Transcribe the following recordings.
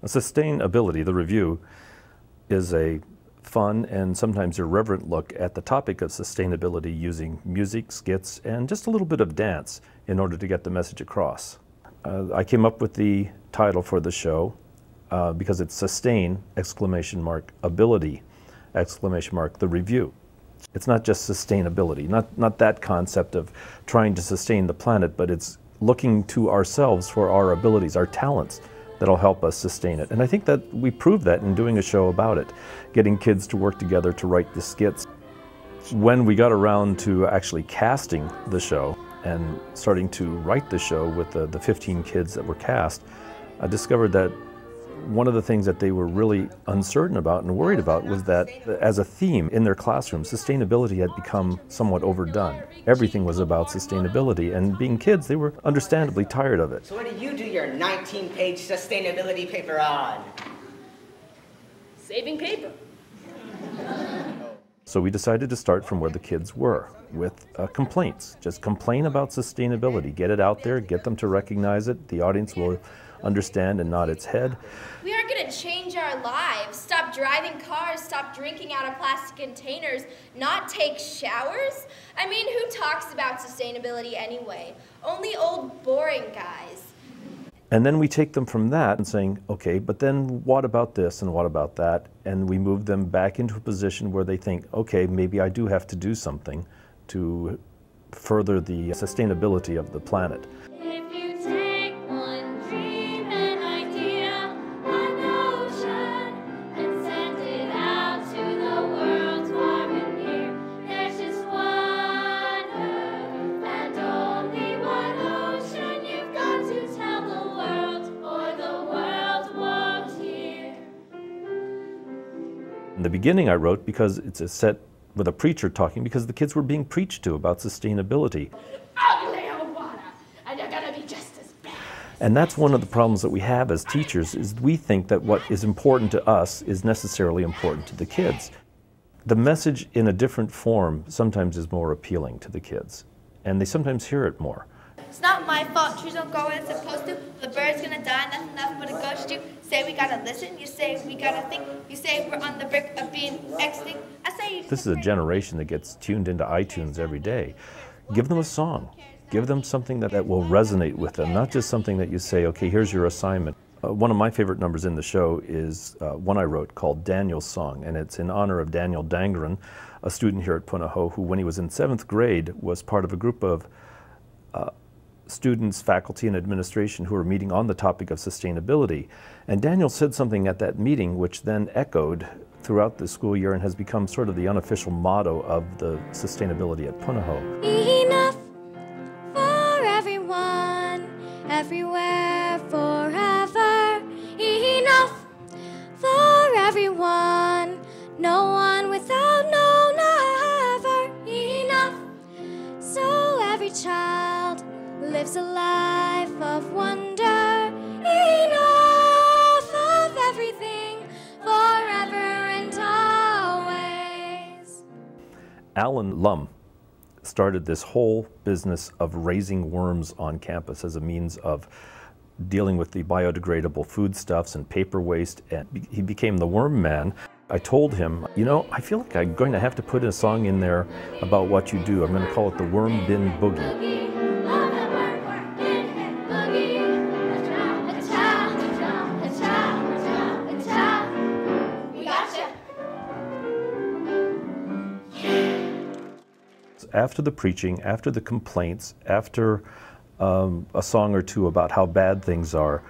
Sustainability, the Revue, is a fun and sometimes irreverent look at the topic of sustainability using music, skits, and just a little bit of dance in order to get the message across. I came up with the title for the show because it's sustain, !ability, the Revue. It's not just sustainability, not that concept of trying to sustain the planet, but it's looking to ourselves for our abilities, our talents, that'll help us sustain it. And I think that we proved that in doing a show about it, getting kids to work together to write the skits. When we got around to actually casting the show and starting to write the show with the 15 kids that were cast, I discovered that one of the things that they were really uncertain about and worried about was that as a theme in their classroom, sustainability had become somewhat overdone. Everything was about sustainability, and being kids, they were understandably tired of it. So what do you do your 19-page sustainability paper on? Saving paper. So we decided to start from where the kids were, with complaints. Just complain about sustainability. Get it out there, get them to recognize it. The audience will understand and nod its head. We aren't going to change our lives, stop driving cars, stop drinking out of plastic containers, not take showers. I mean, who talks about sustainability anyway? Only old, boring guys. And then we take them from that and saying, okay, but then what about this and what about that? And we move them back into a position where they think, okay, maybe I do have to do something to further the sustainability of the planet. In the beginning I wrote because it's a set with a preacher talking because the kids were being preached to about sustainability. And you're gonna be just as bad. And that's one of the problems that we have as teachers, is we think that what is important to us is necessarily important to the kids. The message in a different form sometimes is more appealing to the kids, and they sometimes hear it more. It's not my fault. Trees don't go where it's supposed to. The bird's gonna die, nothing left but a ghost. You say we gotta listen, you say we gotta think, you say we're on the brink of being extinct. I say this is a generation that gets tuned into iTunes every day. Give them a song. Give them something that will resonate with them, not just something that you say, okay, here's your assignment. One of my favorite numbers in the show is one I wrote called Daniel's Song, and it's in honor of Daniel Dangren, a student here at Punahou who, when he was in 7th grade, was part of a group of students, faculty, and administration who were meeting on the topic of sustainability. And Daniel said something at that meeting which then echoed throughout the school year and has become sort of the unofficial motto of the sustainability at Punahou. Enough for everyone, everywhere, forever. Enough for everyone, no one without, no, never. Enough, so every child lives a life of wonder. Enough of everything, forever and always. Alan Lum started this whole business of raising worms on campus as a means of dealing with the biodegradable foodstuffs and paper waste, and he became the worm man. I told him, you know, I feel like I'm going to have to put a song in there about what you do. I'm going to call it the Worm Bin Boogie. After the preaching, after the complaints, after a song or two about how bad things are,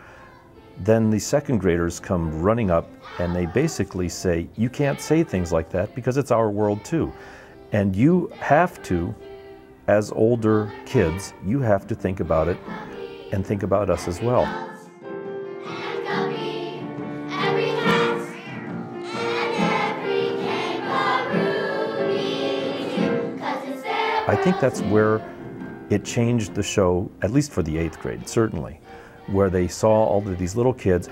then the 2nd graders come running up and they basically say, you can't say things like that because it's our world too. And you have to, as older kids, you have to think about it and think about us as well. I think that's where it changed the show, at least for the 8th grade, certainly, where they saw all of these little kids,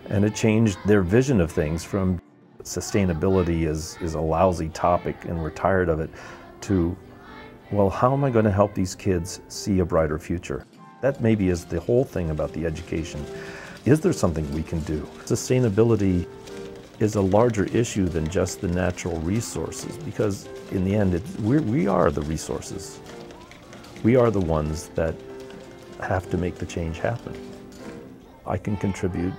and it changed their vision of things from sustainability is a lousy topic and we're tired of it, to, well, how am I going to help these kids see a brighter future? That maybe is the whole thing about the education. Is there something we can do? Sustainability is a larger issue than just the natural resources, because in the end, we are the resources. We are the ones that have to make the change happen. I can contribute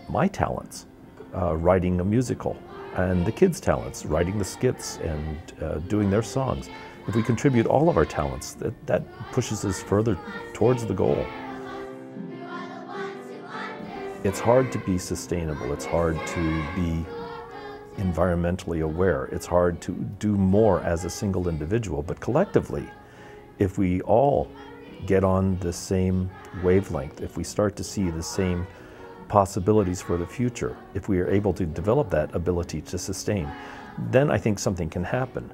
my talents, writing a musical, and the kids' talents, writing the skits and doing their songs. If we contribute all of our talents, that pushes us further towards the goal. It's hard to be sustainable. It's hard to be environmentally aware. It's hard to do more as a single individual, but collectively, if we all get on the same wavelength, if we start to see the same possibilities for the future, if we are able to develop that ability to sustain, then I think something can happen.